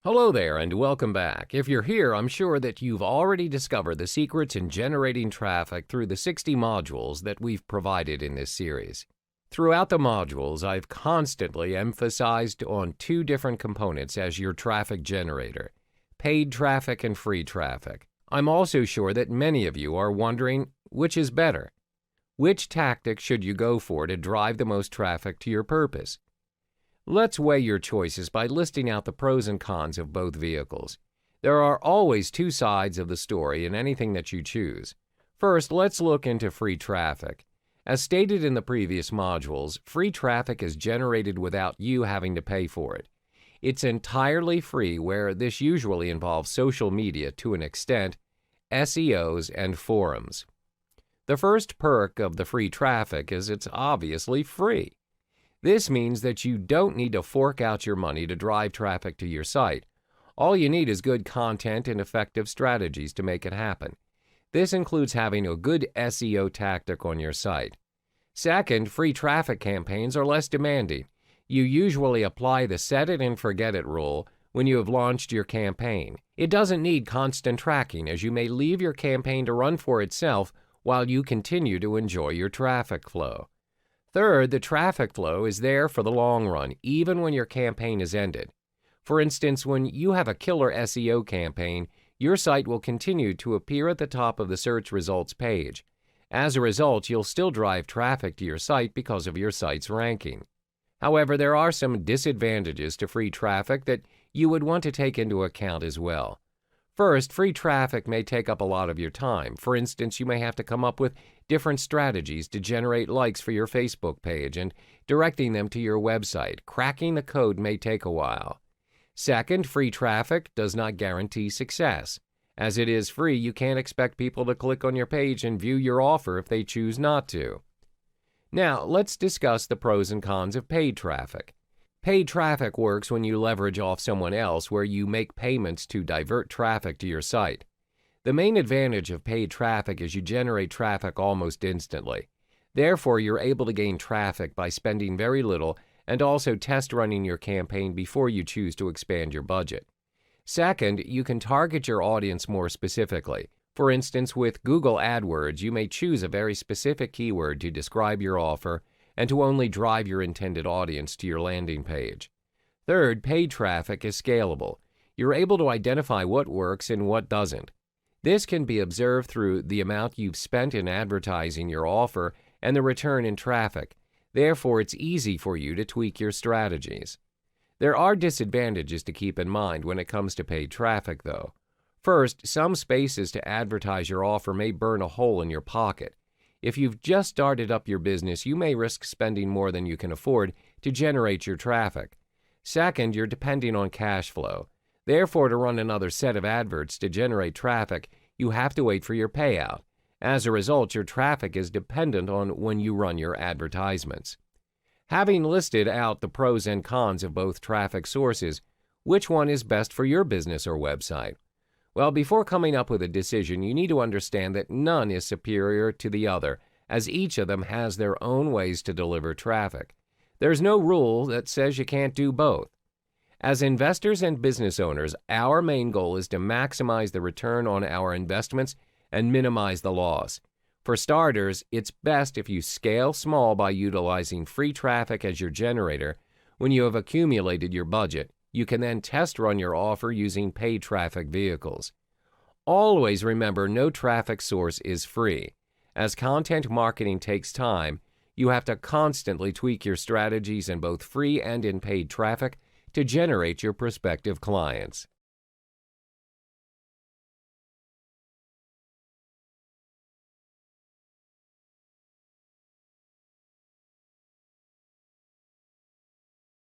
Hello there and welcome back. If you're here, I'm sure that you've already discovered the secrets in generating traffic through the 60 modules that we've provided in this series. Throughout the modules, I've constantly emphasized on two different components as your traffic generator: paid traffic and free traffic. I'm also sure that many of you are wondering which is better. Which tactic should you go for to drive the most traffic to your purpose? Let's weigh your choices by listing out the pros and cons of both vehicles. There are always two sides of the story in anything that you choose. First, let's look into free traffic. As stated in the previous modules, free traffic is generated without you having to pay for it. It's entirely free, where this usually involves social media to an extent, SEOs, and forums. The first perk of the free traffic is it's obviously free. This means that you don't need to fork out your money to drive traffic to your site. All you need is good content and effective strategies to make it happen. This includes having a good SEO tactic on your site. Second, free traffic campaigns are less demanding. You usually apply the set it and forget it rule when you have launched your campaign. It doesn't need constant tracking, as you may leave your campaign to run for itself while you continue to enjoy your traffic flow. Third, the traffic flow is there for the long run, even when your campaign is ended. For instance, when you have a killer SEO campaign, your site will continue to appear at the top of the search results page. As a result, you'll still drive traffic to your site because of your site's ranking. However, there are some disadvantages to free traffic that you would want to take into account as well. First, free traffic may take up a lot of your time. For instance, you may have to come up with different strategies to generate likes for your Facebook page and directing them to your website. Cracking the code may take a while. Second, free traffic does not guarantee success. As it is free, you can't expect people to click on your page and view your offer if they choose not to. Now, let's discuss the pros and cons of paid traffic. Paid traffic works when you leverage off someone else, where you make payments to divert traffic to your site. The main advantage of paid traffic is you generate traffic almost instantly. Therefore, you're able to gain traffic by spending very little and also test running your campaign before you choose to expand your budget. Second, you can target your audience more specifically. For instance, with Google AdWords, you may choose a very specific keyword to describe your offer and to only drive your intended audience to your landing page. Third, paid traffic is scalable. You're able to identify what works and what doesn't. This can be observed through the amount you've spent in advertising your offer and the return in traffic. Therefore, it's easy for you to tweak your strategies. There are disadvantages to keep in mind when it comes to paid traffic, though. First, some spaces to advertise your offer may burn a hole in your pocket. If you've just started up your business, you may risk spending more than you can afford to generate your traffic. Second, you're depending on cash flow. Therefore, to run another set of adverts to generate traffic, you have to wait for your payout. As a result, your traffic is dependent on when you run your advertisements. Having listed out the pros and cons of both traffic sources, which one is best for your business or website? Well, before coming up with a decision, you need to understand that none is superior to the other, as each of them has their own ways to deliver traffic. There's no rule that says you can't do both. As investors and business owners, our main goal is to maximize the return on our investments and minimize the loss. For starters, it's best if you scale small by utilizing free traffic as your generator. When you have accumulated your budget, you can then test run your offer using paid traffic vehicles. Always remember, no traffic source is free. As content marketing takes time, you have to constantly tweak your strategies in both free and in paid traffic to generate your prospective clients.